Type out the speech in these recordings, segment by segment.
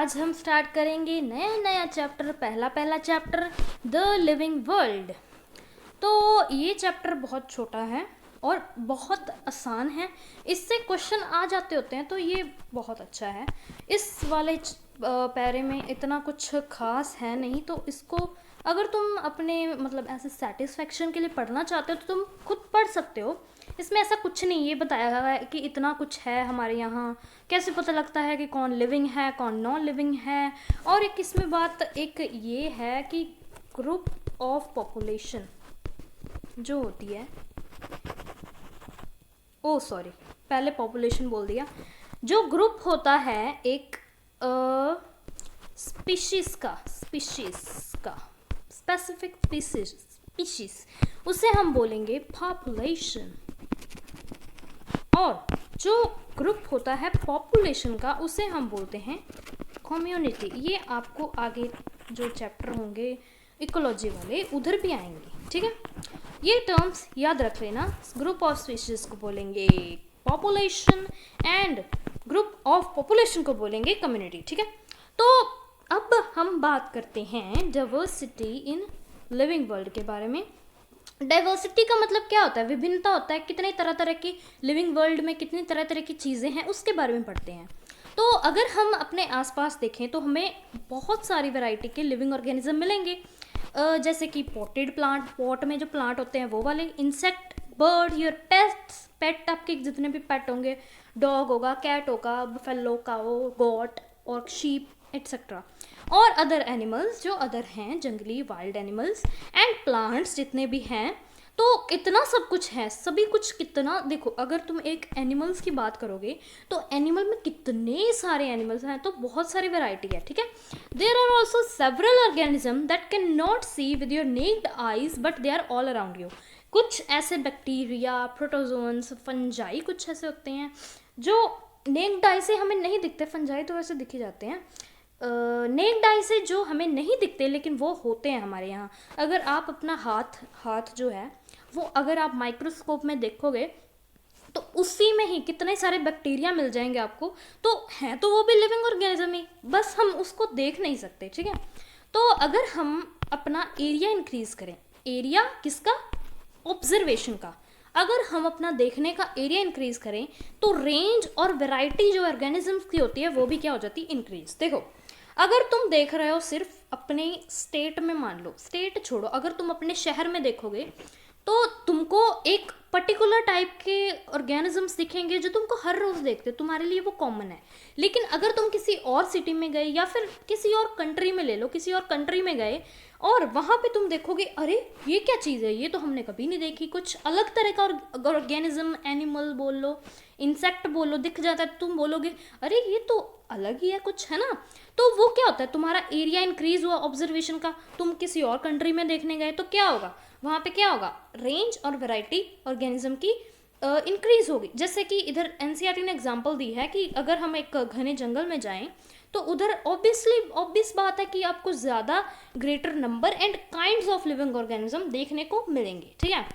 आज हम स्टार्ट करेंगे नया चैप्टर, पहला चैप्टर द लिविंग वर्ल्ड। तो ये चैप्टर बहुत छोटा है और बहुत आसान है, इससे क्वेश्चन आ जाते होते हैं, तो ये बहुत अच्छा है। इस वाले पैरे में इतना कुछ खास है नहीं, तो इसको अगर तुम अपने मतलब ऐसे सेटिस्फेक्शन के लिए पढ़ना चाहते हो तो तुम खुद पढ़ सकते हो। इसमें ऐसा कुछ नहीं ये बताया गया है कि इतना कुछ है हमारे यहाँ, कैसे पता लगता है कि कौन लिविंग है कौन नॉन लिविंग है। और एक इसमें बात एक ये है कि ग्रुप ऑफ पॉपुलेशन जो होती है, ओ सॉरी पहले पॉपुलेशन बोल दिया, जो ग्रुप होता है एक स्पीशीज का स्पेसिफिक स्पीशीज, उसे हम बोलेंगे पॉपुलेशन। और जो ग्रुप होता है पॉपुलेशन का उसे हम बोलते हैं कम्युनिटी। ये आपको आगे जो चैप्टर होंगे इकोलॉजी वाले उधर भी आएंगे, ठीक है। ये टर्म्स याद रख लेना, ग्रुप ऑफ स्पीशीज को बोलेंगे population and group of population को बोलेंगे कम्युनिटी, ठीक है। तो अब हम बात करते हैं डाइवर्सिटी इन लिविंग वर्ल्ड के बारे में। डाइवर्सिटी का मतलब क्या होता है? विभिन्नता होता है, कितने तरह तरह की लिविंग वर्ल्ड में कितनी तरह तरह की चीज़ें हैं उसके बारे में पढ़ते हैं। तो अगर हम अपने आसपास देखें तो हमें बहुत सारी वैरायटी के लिविंग ऑर्गेनिज्म मिलेंगे, जैसे कि पॉटेड प्लांट, पॉट में जो प्लांट होते हैं वो वाले, इंसेक्ट, बर्ड, योर पेट्स, पेट आपके जितने भी पेट होंगे, डॉग होगा, कैट होगा, बफेलो, काओ, गोट और शीप एट्सेट्रा, और अदर एनिमल्स जो अदर हैं, जंगली वाइल्ड एनिमल्स एंड प्लांट्स जितने भी हैं। तो इतना सब कुछ है, सभी कुछ कितना, देखो अगर तुम एक एनिमल्स की बात करोगे तो एनिमल में कितने सारे एनिमल्स हैं, तो बहुत सारी वैरायटी है, ठीक है। There are also several organism that can not see with your naked eyes but they are all around you. कुछ ऐसे बैक्टीरिया, प्रोटोजोन्स, फंजाई कुछ ऐसे होते हैं जो नेक्ड आई से हमें नहीं दिखते। फंजाई तो वैसे दिख ही जाते हैं, नेक्ड आई से जो हमें नहीं दिखते लेकिन वो होते हैं हमारे यहाँ। अगर आप अपना हाथ जो है वो अगर आप माइक्रोस्कोप में देखोगे तो उसी में ही कितने सारे बैक्टीरिया मिल जाएंगे आपको। तो हैं तो वो भी लिविंग ऑर्गेनिज्म ही, बस हम उसको देख नहीं सकते, ठीक है। तो अगर हम अपना एरिया इंक्रीज करें, एरिया किसका? ऑब्जर्वेशन का। अगर हम अपना देखने का एरिया इंक्रीज करें तो रेंज और वैरायटी जो ऑर्गेनिजम्स की होती है वो भी क्या हो जाती है? इंक्रीज। देखो अगर तुम देख रहे हो सिर्फ अपने स्टेट में, मान लो स्टेट छोड़ो, अगर तुम अपने शहर में देखोगे तो तुमको एक पर्टिकुलर टाइप के ऑर्गेनिजम्स दिखेंगे जो तुमको हर रोज देखते, तुम्हारे लिए वो कॉमन है। लेकिन अगर तुम किसी और सिटी में गए या फिर किसी और कंट्री में ले लो, किसी और कंट्री में गए और वहाँ पे तुम देखोगे अरे ये क्या चीज़ है, ये तो हमने कभी नहीं देखी, कुछ अलग तरह का ऑर्गेनिज्म, एनिमल बोल लो, इंसेक्ट बोल लो, दिख जाता है, तो तुम बोलोगे अरे ये तो अलग ही है कुछ, है ना। तो वो क्या होता है? तुम्हारा एरिया इंक्रीज हुआ ऑब्जर्वेशन का। तुम किसी और कंट्री में देखने गए तो क्या होगा? वहाँ पे क्या होगा? रेंज और वैरायटी ऑर्गेनिज्म की इंक्रीज होगी। जैसे कि इधर एनसीईआरटी ने एग्जांपल दी है कि अगर हम एक घने जंगल में जाएं तो उधर ऑब्वियस बात है कि आपको ज़्यादा greater number and kinds of living organism देखने को मिलेंगे, ठीक है।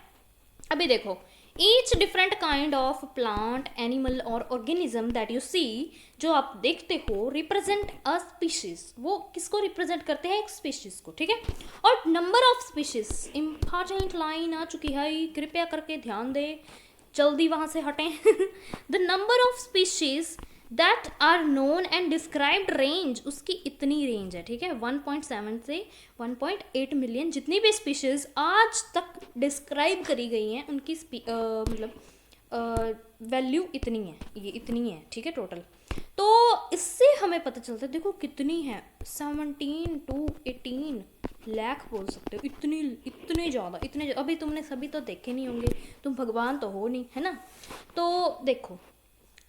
अभी देखो, each different kind of plant, animal और ऑर्गेनिज्म दैट यू सी, जो आप देखते हो, रिप्रेजेंट अ स्पीशीज। वो किसको रिप्रेजेंट करते हैं? एक स्पीशीज को, ठीक है। और number of species, important line आ चुकी है, कृपया करके ध्यान दे, जल्दी वहां से हटें। The number of species that are known and described range, उसकी इतनी रेंज है, ठीक है। 1.7 से 1.8 मिलियन जितनी भी स्पीशीज आज तक डिस्क्राइब करी गई हैं उनकी मतलब वैल्यू इतनी है, ये इतनी है, ठीक है, टोटल। तो इससे हमें पता चलता है, देखो कितनी है, 17 to 18 लाख बोल सकते हो, इतने ज़्यादा। अभी तुमने सभी तो देखे नहीं होंगे, तुम भगवान तो हो नहीं, है ना। तो देखो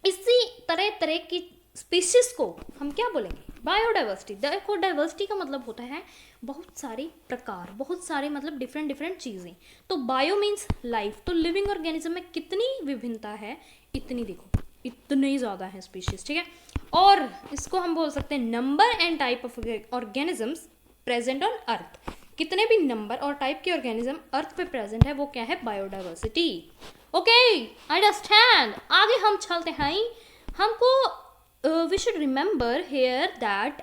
इसी तरह तरह की स्पीशीज को हम क्या बोलेंगे? बायोडाइवर्सिटी। देखो डाइवर्सिटी का मतलब होता है बहुत सारे प्रकार, बहुत सारे मतलब डिफरेंट चीज़ें। तो बायो मीन्स लाइफ, तो लिविंग ऑर्गेनिज्म में कितनी विभिन्नता है, इतनी, देखो इतने ज़्यादा है स्पीशीज, ठीक है। और इसको हम बोल सकते हैं number and type of organisms present on earth. कितने भी नंबर और टाइप के ऑर्गेनिज्म अर्थ पे प्रेजेंट है वो क्या है? बायोडाइवर्सिटी। Okay, understand. आगे हम चलते हैं, हमको we should remember here that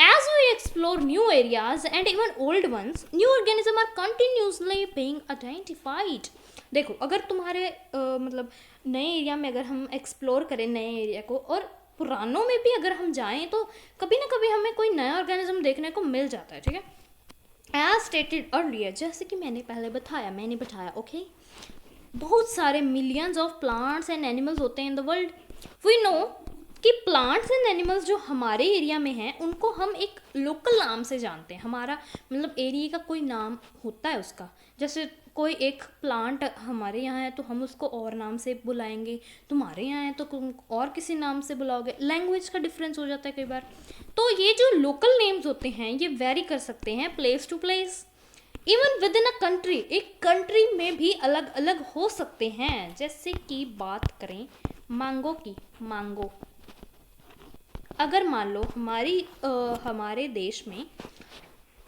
as we explore new areas and even old ones, new organisms are continuously being identified. देखो अगर तुम्हारे मतलब नए एरिया में अगर हम एक्सप्लोर करें नए एरिया को, और पुरानों में भी अगर हम जाएं, तो कभी ना कभी हमें कोई नया ऑर्गेनिज्म देखने को मिल जाता है, ठीक है। एज स्टेटेड अर्लियर, जैसे कि मैंने पहले बताया, ओके। बहुत सारे millions of plants and animals होते हैं in the world. We know कि प्लांट्स एंड एनिमल्स जो हमारे एरिया में हैं उनको हम एक लोकल नाम से जानते हैं। हमारा मतलब एरिया का कोई नाम होता है उसका। जैसे कोई एक प्लांट हमारे यहाँ है तो हम उसको और नाम से बुलाएंगे, तुम्हारे यहाँ है तो तुम और किसी नाम से बुलाओगे। लैंग्वेज का डिफरेंस हो जाता है कई बार। तो ये जो लोकल नेम्स होते हैं ये वेरी कर सकते हैं place to place, even within a country. एक कंट्री में भी अलग अलग हो सकते हैं। जैसे कि बात करें मैंगो की, मैंगो अगर मान लो हमारे देश में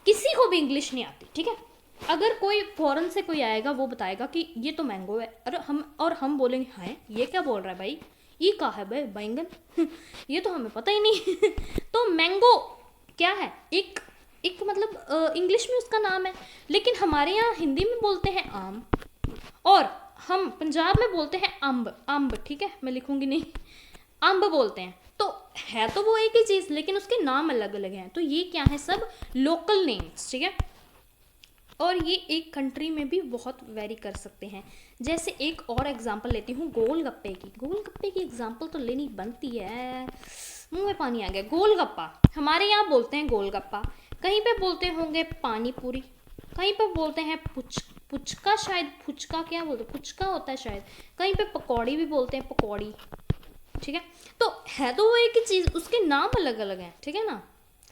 किसी को भी इंग्लिश नहीं आती, ठीक है, अगर कोई फॉरेन से कोई आएगा वो बताएगा कि ये तो मैंगो है, और हम बोलेंगे हाँ ये क्या बोल रहा है भाई, ये क्या है भाई, बैंगन ये तो हमें पता ही नहीं तो मैंगो क्या है, एक मतलब इंग्लिश में उसका नाम है, लेकिन हमारे यहाँ हिंदी में बोलते हैं आम, और हम पंजाब में बोलते हैं अम्ब, ठीक है, मैं लिखूंगी नहीं, अम्ब बोलते हैं। तो है तो वो एक ही चीज़, लेकिन उसके नाम अलग अलग हैं। तो ये क्या है, सब लोकल नेम्स, ठीक है। और ये एक कंट्री में भी बहुत वेरी कर सकते हैं। जैसे एक और एग्जांपल लेती हूँ गोलगप्पे की एग्जांपल तो लेनी बनती है, मुंह में पानी आ गया। गोलगप्पा हमारे यहाँ बोलते हैं गोलगप्पा, कहीं पे बोलते होंगे पानी पूरी, कहीं पे बोलते हैं पुचका, शायद पुचका क्या बोलते हैं, पुचका होता है शायद, कहीं पे पकौड़ी भी बोलते हैं, पकौड़ी, ठीक है। तो है तो वो एक ही चीज़, उसके नाम अलग अलग हैं, ठीक है ना।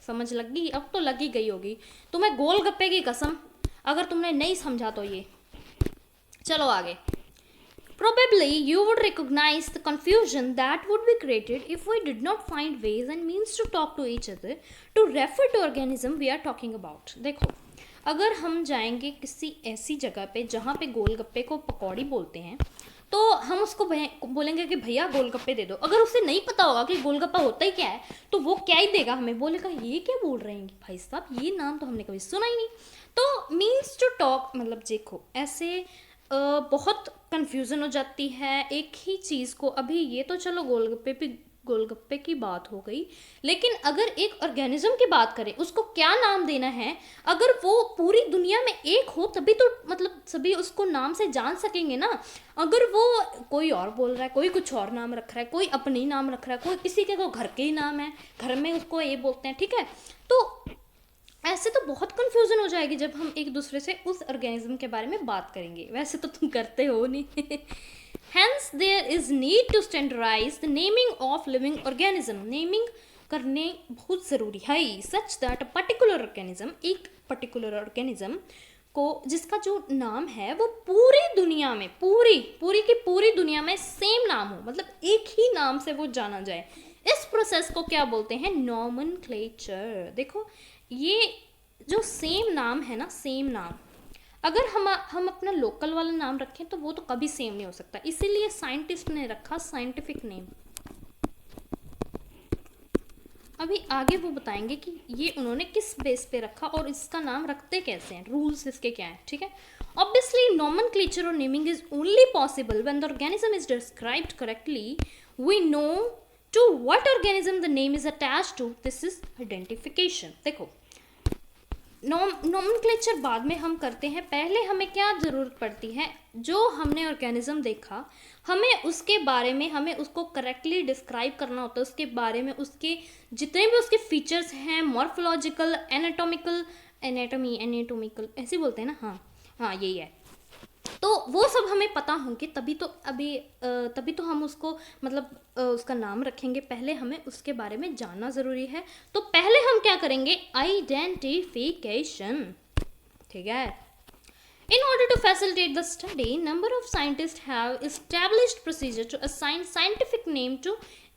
समझ लगी, अब तो लगी गई होगी तुम्हें गोलगप्पे की कसम, अगर तुमने नहीं समझा तो ये। चलो आगे। Probably you would recognize the confusion that would be created if we did not find ways and means to talk to each other to refer to organism we are talking about. देखो अगर हम जाएंगे किसी ऐसी जगह पे जहाँ पे गोलगप्पे को पकौड़ी बोलते हैं, तो हम उसको बोलेंगे कि भैया गोलगप्पे दे दो। अगर उसे नहीं पता होगा कि गोलगप्पा होता ही क्या है, तो वो क्या ही देगा हमें, बोलेगा ये क्या बोल रहे हैं भाई साहब, ये नाम तो हमने कभी सुना ही नहीं। तो मीन्स टू टॉक मतलब देखो ऐसे बहुत कन्फ्यूज़न हो जाती है एक ही चीज़ को। अभी ये तो चलो गोलगप्पे की बात हो गई, लेकिन अगर एक ऑर्गेनिज्म की बात करें, उसको क्या नाम देना है, अगर वो पूरी दुनिया में एक हो तभी तो मतलब सभी उसको नाम से जान सकेंगे ना। अगर वो कोई और बोल रहा है, कोई कुछ और नाम रख रहा है, कोई अपने ही नाम रख रहा है, कोई किसी के तो घर के ही नाम है, घर में उसको ये बोलते हैं, ठीक है। तो ऐसे तो बहुत कन्फ्यूज़न हो जाएगी जब हम एक दूसरे से उस ऑर्गेनिज्म के बारे में बात करेंगे। वैसे तो तुम करते हो नहीं Hence there is need to standardize the naming of living organism. Naming करने बहुत ज़रूरी है, such that a particular organism, एक पर्टिकुलर ऑर्गेनिज्म को जिसका जो नाम है वो पूरी दुनिया में पूरी दुनिया में सेम नाम हो, मतलब एक ही नाम से वो जाना जाए। इस प्रोसेस को क्या बोलते हैं, नॉमेनक्लेचर। देखो ये जो सेम नाम है ना, सेम नाम, अगर हम अपना लोकल वाला नाम रखें तो वो तो कभी सेम नहीं हो सकता, इसीलिए साइंटिस्ट ने रखा साइंटिफिक नेम। अभी आगे वो बताएंगे कि ये उन्होंने किस बेस पे रखा और इसका नाम रखते कैसे हैं, रूल्स इसके क्या हैं, ठीक है। ऑब्वियसली नॉमेनक्लेचर और naming is only possible when the organism is described correctly, we know to what organism the name is attached to, this is identification. देखो नॉमेनक्लेचर बाद में हम करते हैं, पहले हमें क्या ज़रूरत पड़ती है, जो हमने ऑर्गेनिज्म देखा हमें उसके बारे में, हमें उसको करेक्टली डिस्क्राइब करना होता है, उसके बारे में उसके जितने भी उसके फीचर्स हैं, मॉर्फोलॉजिकल, एनाटॉमिकल ऐसे बोलते हैं ना, हाँ यही है। तो वो सब हमें पता होंगे तभी तो हम उसको मतलब उसका नाम रखेंगे। पहले हमें उसके बारे में जानना ज़रूरी है, तो पहले हम क्या करेंगे, आइडेंटिफिकेशन, ठीक है। In order to facilitate the study, number of scientists have established procedure to assign scientific name to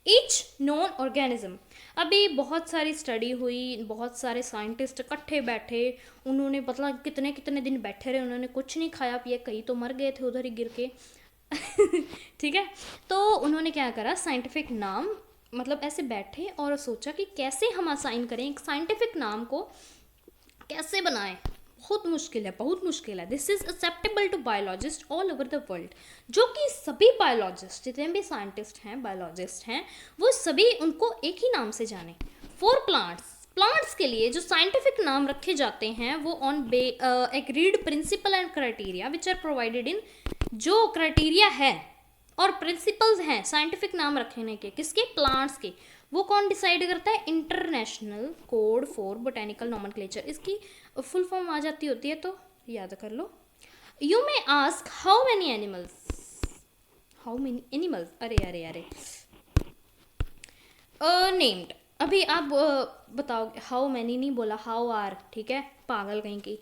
each known organism. अभी बहुत सारी स्टडी हुई, बहुत सारे साइंटिस्ट इकट्ठे बैठे, उन्होंने मतलब कितने कितने दिन बैठे रहे, उन्होंने कुछ नहीं खाया पिया, कई तो मर गए थे उधर ही गिर के ठीक है। तो उन्होंने क्या करा, साइंटिफिक नाम मतलब ऐसे बैठे और सोचा कि कैसे हम असाइन करें एक साइंटिफिक नाम को, कैसे बनाएं। बहुत मुश्किल है, बहुत मुश्किल है। This is acceptable to biologist all over the world, जो कि सभी बायोलॉजिस्ट जितने भी साइंटिस्ट हैं, बायोलॉजिस्ट हैं, वो सभी उनको एक ही नाम से जाने। फॉर प्लांट्स, प्लांट्स के लिए जो साइंटिफिक नाम रखे जाते हैं वो on agreed principle and criteria which are provided in, जो क्राइटेरिया है और प्रिंसिपल्स हैं साइंटिफिक नाम रखने के, किसके, प्लांट्स के, वो कौन डिसाइड करता है, international code for botanical nomenclature. इसकी फुल फॉर्म आ जाती होती है तो याद कर लो। You may ask how many animals, how many animals, अरे अरे अरे नेम्ड। अभी आप बताओगे, हाउ मैनी नहीं बोला, हाउ आर, ठीक है, पागल कहीं की।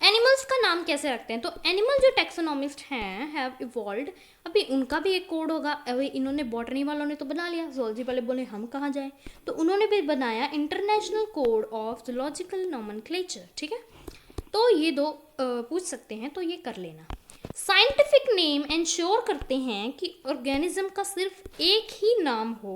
एनिमल्स का नाम कैसे रखते हैं, तो एनिमल जो टैक्सोनॉमिस्ट हैं हैव इवॉल्व्ड, अभी उनका भी एक कोड होगा। अभी इन्होंने बॉटनी वालों ने तो बना लिया, zoology वाले बोले हम कहाँ जाएं, तो उन्होंने भी बनाया international code of zoological nomenclature, ठीक है। तो ये दो पूछ सकते हैं, तो ये कर लेना। साइंटिफिक नेम इंश्योर करते हैं कि ऑर्गेनिज्म का सिर्फ एक ही नाम हो।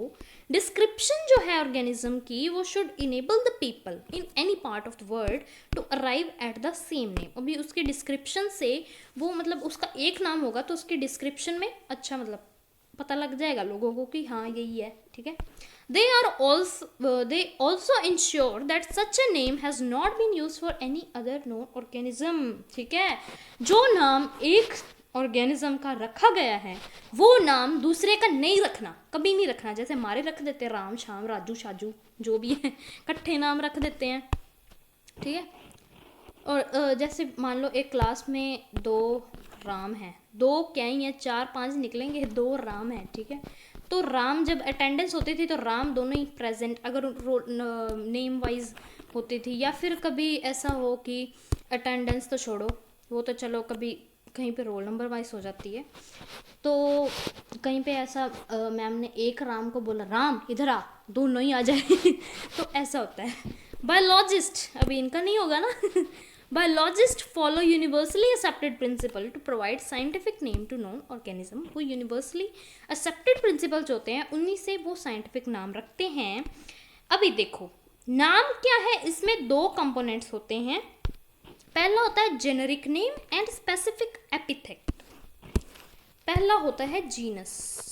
डिस्क्रिप्शन जो है ऑर्गेनिज्म की वो should enable the people in any part of the world to arrive at the same name. अभी उसके डिस्क्रिप्शन से वो, मतलब उसका एक नाम होगा तो उसके डिस्क्रिप्शन में अच्छा मतलब पता लग जाएगा लोगों को कि हाँ यही है, ठीक है। They also ensure that such a name has not been used for any other known organism, ठीक है। जो नाम एक ऑर्गेनिज्म का रखा गया है वो नाम दूसरे का नहीं रखना, कभी नहीं रखना। जैसे हमारे रख देते हैं राम श्याम राजू शाजू जो भी है, इकट्ठे नाम रख देते हैं, ठीक है। और जैसे मान लो एक क्लास में 2 राम हैं, 2 क्या ही है, 4-5 निकलेंगे, 2 राम हैं, ठीक है। तो राम जब अटेंडेंस होती थी तो राम दोनों ही प्रेजेंट, अगर नेम वाइज होती थी, या फिर कभी ऐसा हो कि अटेंडेंस तो छोड़ो, वो तो चलो कभी कहीं पे रोल नंबर वाइज हो जाती है, तो कहीं पे ऐसा मैम ने एक राम को बोला राम इधर आ, दोनों ही आ जाए तो ऐसा होता है। बायोलॉजिस्ट, अभी इनका नहीं होगा ना Biologists follow universally accepted principle to provide scientific name to known organism। वो universally accepted principles होते हैं, उन्हीं से वो scientific नाम रखते हैं। अभी देखो नाम क्या है, इसमें 2 कंपोनेंट्स होते हैं। पहला होता है generic name and specific epithet. पहला होता है जीनस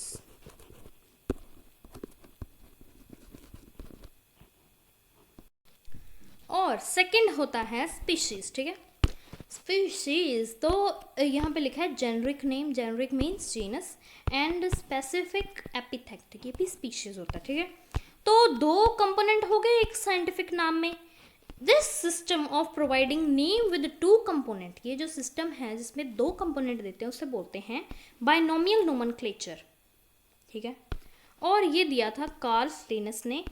और सेकंड होता है स्पीशीज, ठीक है। स्पीशीज तो यहाँ पे लिखा है generic name, generic means genus, and specific epithet, ये भी स्पीशीज होता है, ठीक है। तो 2 कंपोनेंट हो गए एक साइंटिफिक नाम में। This system of providing name with 2 component, ये जो सिस्टम है जिसमें 2 कंपोनेंट देते हैं उसे बोलते हैं बाइनोमियल नोमेनक्लेचर, ठीक है। और ये दिया था कार्ल लिनस ने,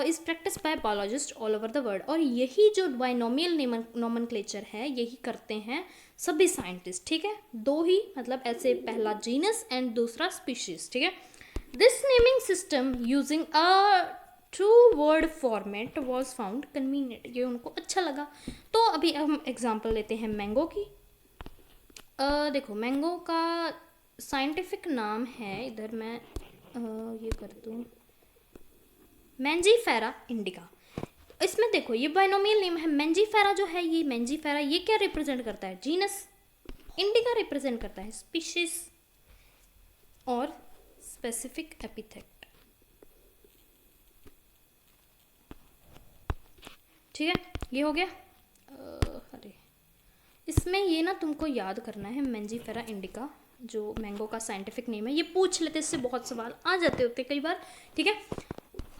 इस practice by biologist all over the world. और यही जो बाइनोमियल नोमेनक्लेचर है यही करते हैं सभी साइंटिस्ट, ठीक है। 2 ही, मतलब ऐसे पहला जीनस एंड दूसरा स्पीशीज, ठीक है। This naming system using a 2 word format was found convenient, ये उनको अच्छा लगा। तो अभी हम एग्जाम्पल लेते हैं मैंगो की। देखो मैंगो का साइंटिफिक नाम है, इधर मैं ये कर दूँ, मैंजीफेरा इंडिका। इसमें देखो ये बाइनोमियल नेम है, मैंजीफेरा जो है, ये मैंजीफेरा ये क्या रिप्रेजेंट करता है, जीनस। इंडिका रिप्रेजेंट करता है स्पीशीज और स्पेसिफिक एपिथेट, ठीक है। ये हो गया। अरे इसमें ये ना तुमको याद करना है, मैंजीफेरा इंडिका जो मैंगो का साइंटिफिक नेम है, ये पूछ लेते, इससे बहुत सवाल आ जाते होते कई बार, ठीक है।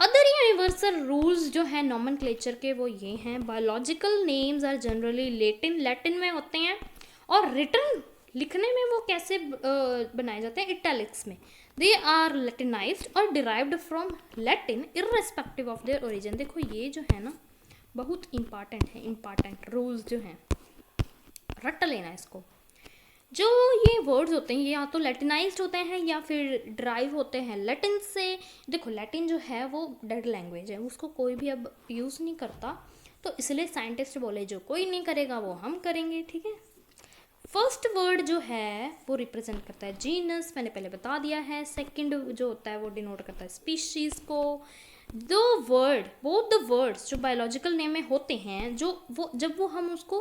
अदर यूनिवर्सल रूल्स जो है नॉमेनक्लेचर के वो ये हैं, biological names are generally Latin में होते हैं, और रिटन लिखने में वो कैसे बनाए जाते हैं, इटैलिक्स में। दे आर लैटिनाइज्ड और derived from Latin irrespective of their origin. देखो ये जो है ना बहुत इंपॉर्टेंट है, इंपॉर्टेंट रूल्स जो हैं रट लेना इसको। जो ये वर्ड्स होते हैं ये या तो लैटिनाइज्ड होते हैं या फिर ड्राइव होते हैं लैटिन से। देखो लैटिन जो है वो डेड लैंग्वेज है, उसको कोई भी अब यूज़ नहीं करता, तो इसलिए साइंटिस्ट बोले जो कोई नहीं करेगा वो हम करेंगे, ठीक है। फर्स्ट वर्ड जो है वो रिप्रेजेंट करता है जीनस, मैंने पहले बता दिया है। सेकंड जो होता है वो डिनोट करता है स्पीशीज को। बोथ द वर्ड्स जो बायोलॉजिकल नेम में होते हैं, जब वो हम उसको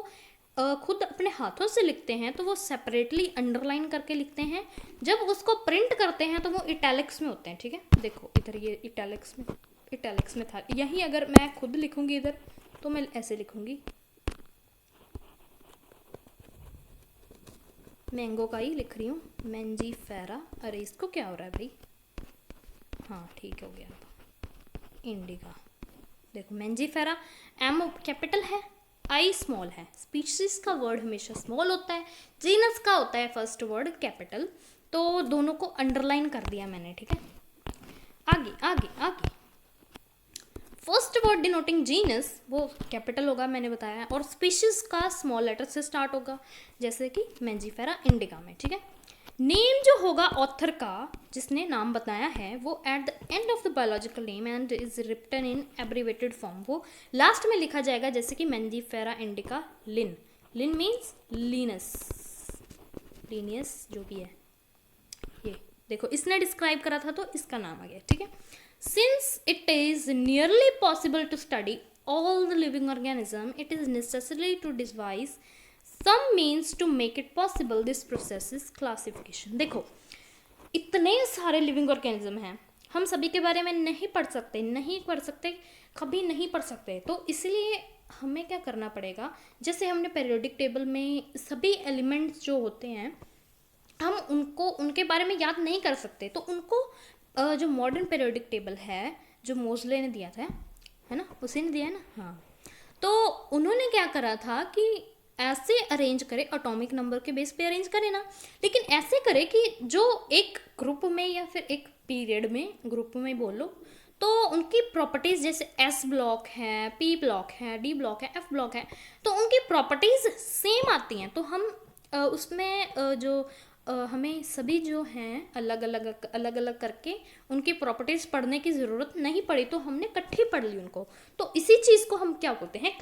खुद अपने हाथों से लिखते हैं तो वो सेपरेटली अंडरलाइन करके लिखते हैं। जब उसको प्रिंट करते हैं तो वो इटैलिक्स में होते हैं, ठीक है। देखो इधर ये इटैलिक्स में था। यही अगर मैं खुद लिखूंगी इधर तो मैं ऐसे लिखूंगी, मैंगो का ही लिख रही हूँ, मैंजीफेरा। अरे इसको क्या हो रहा है भाई, हाँ ठीक हो गया। इंडिका, देखो मैंजीफेरा, एम कैपिटल है, आई स्मॉल है। स्पीशीज का वर्ड हमेशा स्मॉल होता है, जीनस का होता है फर्स्ट वर्ड कैपिटल। तो दोनों को अंडरलाइन कर दिया मैंने, ठीक है। आगे आगे आगे, फर्स्ट वर्ड डिनोटिंग जीनस वो कैपिटल होगा, मैंने बताया, और स्पीशीज का स्मॉल लेटर से स्टार्ट होगा, जैसे कि मैंजीफेरा इंडिका में, ठीक है। नेम जो होगा ऑथर का, जिसने नाम बताया है, वो at the end of the biological name and is written in abbreviated form, वो लास्ट में लिखा जाएगा, जैसे कि Mangifera indica Linn. Linn means Linnaeus जो भी है। ये देखो इसने डिस्क्राइब करा था तो इसका नाम आ गया, ठीक है। Since it is nearly possible to study all the living organism, it is necessary to devise some means to make it possible. This process is classification. देखो इतने सारे लिविंग ऑर्गेनिज्म हैं, हम सभी के बारे में नहीं पढ़ सकते, कभी नहीं पढ़ सकते। तो इसलिए हमें क्या करना पड़ेगा, जैसे हमने पीरियोडिक टेबल में सभी एलिमेंट्स जो होते हैं हम उनके बारे में याद नहीं कर सकते, तो उनको जो मॉडर्न पीरियोडिक टेबल है जो मोज़ले ने दिया था, है ना, उसी ने दिया है ना, हाँ। तो उन्होंने क्या करा था कि ऐसे अरेंज करे, एटॉमिक नंबर के बेस पे अरेंज करे ना, लेकिन ऐसे करे कि जो एक ग्रुप में या फिर एक पीरियड में ग्रुप में बोलो तो उनकी प्रॉपर्टीज़, जैसे एस ब्लॉक है, पी ब्लॉक है, डी ब्लॉक है, एफ ब्लॉक है, तो उनकी प्रॉपर्टीज़ सेम आती हैं। तो हम उसमें हमें सभी जो हैं अलग अलग करके उनकी प्रॉपर्टीज़ पढ़ने की ज़रूरत नहीं पड़ी, तो हमने इकट्ठी पढ़ ली उनको। तो इसी चीज़ को हम क्या बोलते हैं,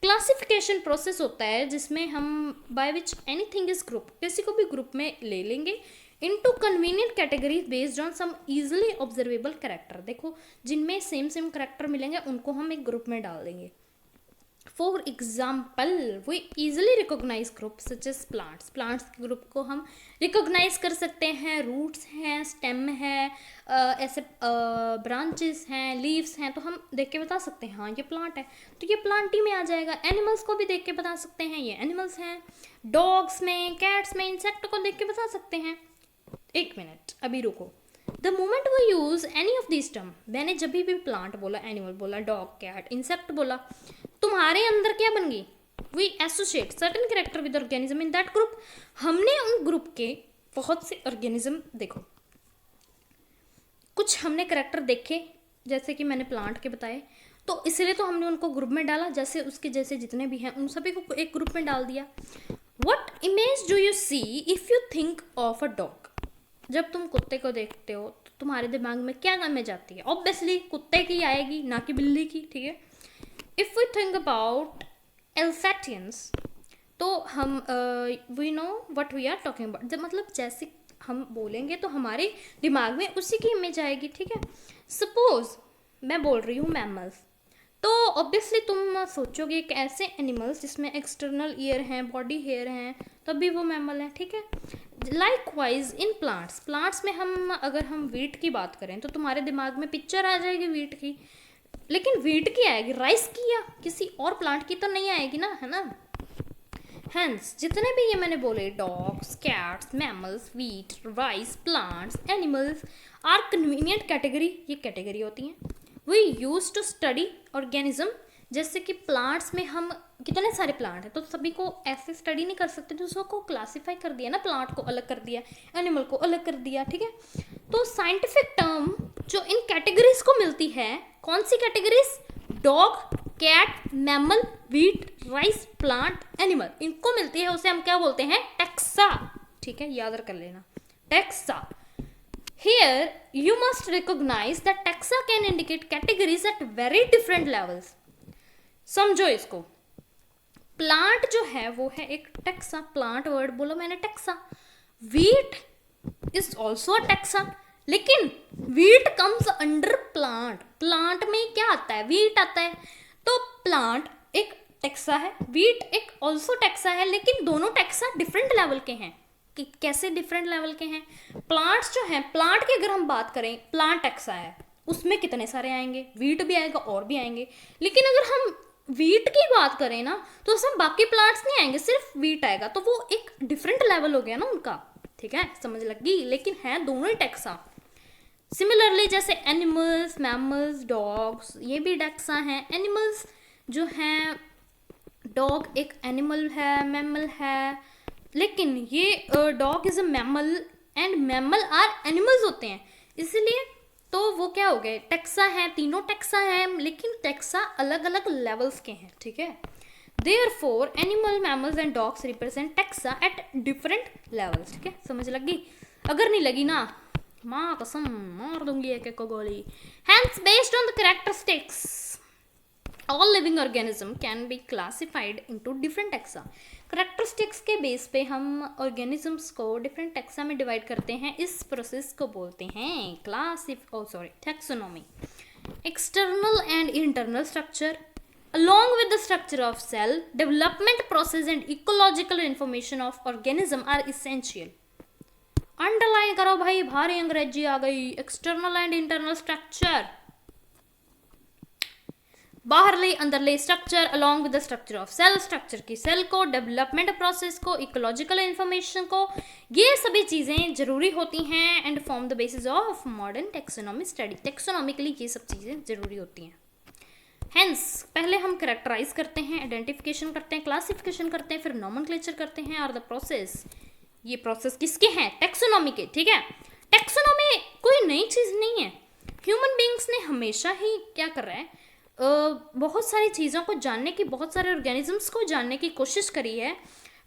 क्लासिफिकेशन प्रोसेस होता है, जिसमें हम by which anything is group, किसी को भी ग्रुप में ले लेंगे into convenient categories based on some easily observable character. देखो जिनमें सेम कैरेक्टर मिलेंगे उनको हम एक ग्रुप में डाल देंगे। For example we easily recognise group such as plants के ग्रुप को हम रिकोगनाइज कर सकते हैं। रूट्स हैं, स्टेम है, ऐसे ब्रांचेस हैं, लीव्स हैं, तो हम देख के बता सकते हैं हाँ ये प्लांट है, तो ये प्लांट ही में आ जाएगा। एनिमल्स को भी देख के बता सकते हैं ये एनिमल्स हैं। डॉग्स में, कैट्स में, इंसेक्ट को देख के बता सकते हैं। एक मिनट अभी रुको। The moment we use any of this term, मैंने जब भी प्लांट बोला, एनिमल बोला, डॉग, कैट, इंसेक्ट बोला, तुम्हारे अंदर क्या बन गई, we associate certain character with organism in that group. हमने उन ग्रुप के बहुत से ऑर्गेनिज्म, देखो कुछ हमने कैरेक्टर देखे, जैसे कि मैंने प्लांट के बताए, तो इसलिए तो हमने उनको ग्रुप में डाला, जैसे उसके जैसे जितने भी हैं उन सभी को एक ग्रुप में डाल दिया। What image do you see if you think of a dog. जब तुम कुत्ते को देखते हो तो तुम्हारे दिमाग में क्या इमेज आती है, ऑब्वियसली कुत्ते की आएगी, ना कि बिल्ली की, ठीक है। If we think about Alsatians, तो हम we know what we are talking about. जब मतलब जैसे हम बोलेंगे तो हमारे दिमाग में उसी की इमेज आएगी, ठीक है। सपोज मैं बोल रही हूँ मैमल्स, तो ऑब्वियसली तुम सोचोगे एक ऐसे एनिमल्स जिसमें एक्सटर्नल ईयर हैं, बॉडी हेयर हैं, तभी वो मैमल है, ठीक है। लाइकवाइज इन प्लांट्स में अगर हम वीट की बात करें तो तुम्हारे दिमाग में पिक्चर आ जाएगी वीट की, लेकिन वीट की आएगी, राइस की या किसी और प्लांट की तो नहीं आएगी ना, है ना। हेंस जितने भी ये मैंने बोले, dogs, cats, mammals, wheat, rice, plants, animals are convenient category, ये कैटेगरी होती हैं। We use to study organism, जैसे कि प्लांट्स में हम कितने सारे प्लांट हैं तो सभी को ऐसे स्टडी नहीं कर सकते, तो उसको क्लासीफाई कर दिया ना, प्लांट को अलग कर दिया, एनिमल को अलग कर दिया, ठीक है। तो साइंटिफिक टर्म जो इन कैटेगरीज को मिलती है, कौन सी categories, dog, cat, mammal, wheat, rice, plant, animal, इनको मिलती है, उसे हम क्या बोलते हैं, टैक्सा, ठीक है, याद कर लेना, taxa. Here you must recognize that taxa can indicate categories at very different levels. समझो इसको, प्लांट जो है वो है एक टैक्सा, प्लांट वर्ड बोलो मैंने taxa. Wheat is also a taxa, लेकिन wheat comes under plant. Plant में क्या आता है? वीट आता है। तो प्लांट एक टैक्सा है, वीट एक ऑल्सो टैक्सा है, लेकिन दोनों टैक्सा डिफरेंट लेवल के हैं। कि कैसे डिफरेंट लेवल के हैं? प्लांट्स जो हैं, प्लांट की अगर हम बात करें, प्लांट टैक्सा है, उसमें कितने सारे आएंगे? वीट भी आएगा और भी आएंगे। लेकिन अगर हम वीट की बात करें ना, तो उसमें बाकी प्लांट्स नहीं आएंगे, सिर्फ वीट आएगा। तो वो एक डिफरेंट लेवल हो गया ना उनका, ठीक है, समझ लगी? लेकिन है दोनों ही टैक्सा। सिमिलरली जैसे एनिमल्स, मैमल्स, डॉग्स, ये भी टैक्सा हैं। एनिमल्स जो हैं, डॉग एक एनिमल है, मैमल है, लेकिन ये dog is a mammal and mammal are animals होते हैं, इसलिए तो वो क्या हो गए? टैक्सा है, तीनों टैक्सा हैं, लेकिन टैक्सा अलग अलग लेवल्स के हैं, ठीक है। Therefore animal, mammals and dogs represent taxa at different levels, ठीक है, समझ लगी? अगर नहीं लगी ना, माँ कसम मार दूंगी एक को गोली। Hence, based on the characteristics, all living organism can be classified into different taxa. Characteristics के बेस पे हम organisms को different taxa में डिवाइड करते हैं। इस प्रोसेस को बोलते हैं taxonomy. External and internal structure, along with the structure of cell, development process and ecological information of organism are essential. Underline करो भाई, भारी अंग्रेजी आ गई। एक्सटर्नल एंड इंटरनल स्ट्रक्चर, बाहरले अंदरले structure, along with the structure of cell, structure की cell को, डेवलपमेंट प्रोसेस को, इकोलॉजिकल इंफॉर्मेशन को, ये सभी चीज़ें जरूरी होती हैं and form the basis of modern taxonomy study. Taxonomy के लिए ये सब चीज़ें जरूरी होती हैं। हेंस पहले हम कैरेक्टराइज करते हैं, आइडेंटिफिकेशन करते हैं, क्लासिफिकेशन करते हैं, फिर नॉमेनक्लेचर करते हैं और द प्रोसेस। ये प्रोसेस किसके हैं? टेक्सोनॉमी के, ठीक है। टेक्सोनॉमी कोई नई चीज़ नहीं है। ह्यूमन बींग्स ने हमेशा ही क्या कर रहा है, बहुत सारी चीज़ों को जानने की, बहुत सारे ऑर्गेनिजम्स को जानने की कोशिश करी है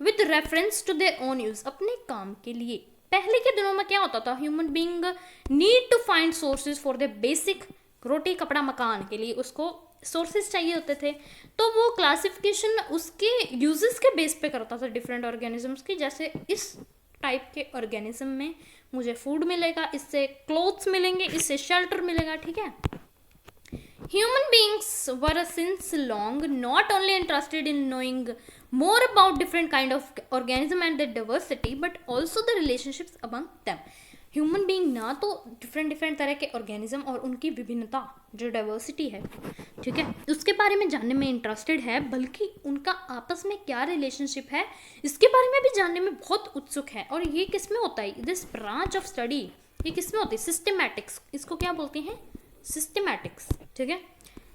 with reference to their own use, अपने काम के लिए। पहले के दिनों में क्या होता था? Human being need to find sources for the basic रोटी कपड़ा मकान के लिए, उसको सोर्सेज चाहिए होते थे। तो वो क्लासिफिकेशन उसके यूजेस के बेस पे करता था डिफरेंट ऑर्गेनिजम्स की। जैसे इस टाइप के ऑर्गेनिज्म में मुझे फूड मिलेगा, इससे क्लोथ्स मिलेंगे, इससे शेल्टर मिलेगा, ठीक है। Human beings were since long not only interested in knowing more about different kind of organism and their diversity, but also the relationships among them. Human being ना तो डिफरेंट तरह के ऑर्गेनिज्म और उनकी विभिन्नता, जो डाइवर्सिटी है, ठीक है, उसके बारे में जानने में इंटरेस्टेड है, बल्कि उनका आपस में क्या रिलेशनशिप है, इसके बारे में भी जानने में बहुत उत्सुक है। और ये किस में होता है? दिस ब्रांच ऑफ स्टडी ये किस में होती है? सिस्टमैटिक्स। इसको क्या बोलते हैं? सिस्टमैटिक्स, ठीक है।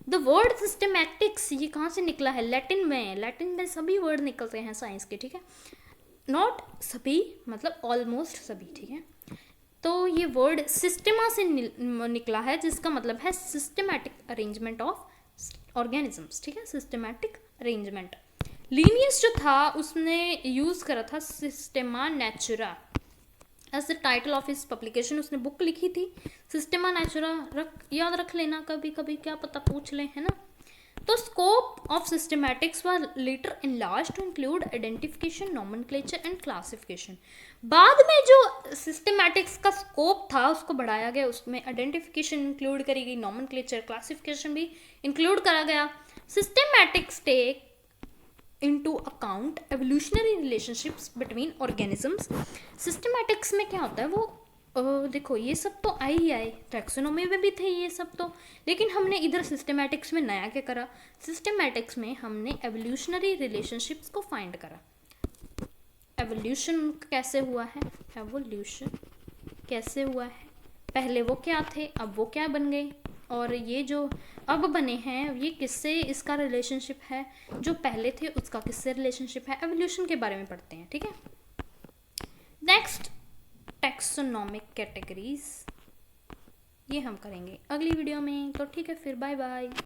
द वर्ड सिस्टमैटिक्स ये कहाँ से निकला है? लैटिन में। लैटिन में सभी वर्ड निकलते हैं साइंस के, ठीक है, नॉट सभी, मतलब ऑलमोस्ट सभी, ठीक है। तो ये वर्ड सिस्टमा से निकला है, जिसका मतलब है सिस्टमैटिक अरेंजमेंट ऑफ ऑर्गेनिजम्स, ठीक है, सिस्टमैटिक अरेंजमेंट। लीनियस जो था उसने यूज़ करा था Systema Naturae as the title of his publication. उसने बुक लिखी थी सिस्टेमा नेचुरा, याद रख लेना, कभी कभी क्या पता पूछ लें, है ना। तो scope of systematics was later enlarged to include identification, nomenclature and classification. बाद में जो सिस्टमैटिक्स का स्कोप था उसको बढ़ाया गया, उसमें आइडेंटिफिकेशन इंक्लूड करी गई, नॉमेनक्लेचर, क्लासिफिकेशन भी इंक्लूड करा गया। Systematics take into account evolutionary relationships between organisms. Systematics में क्या होता है वो देखो ये सब तो आई ही आए, टैक्सोनॉमी में भी थे ये सब तो, लेकिन हमने इधर सिस्टमैटिक्स में नया क्या करा? सिस्टमैटिक्स में हमने एवोल्यूशनरी रिलेशनशिप्स को फाइंड करा। एवोल्यूशन कैसे हुआ है? एवोल्यूशन कैसे हुआ है? पहले वो क्या थे, अब वो क्या बन गए, और ये जो अब बने हैं ये किससे इसका रिलेशनशिप है, जो पहले थे उसका किससे रिलेशनशिप है। एवोल्यूशन के बारे में पढ़ते हैं, ठीक है। नेक्स्ट टैक्सोनॉमिक कैटेगरीज, ये हम करेंगे अगली वीडियो में। तो ठीक है, फिर बाय बाय।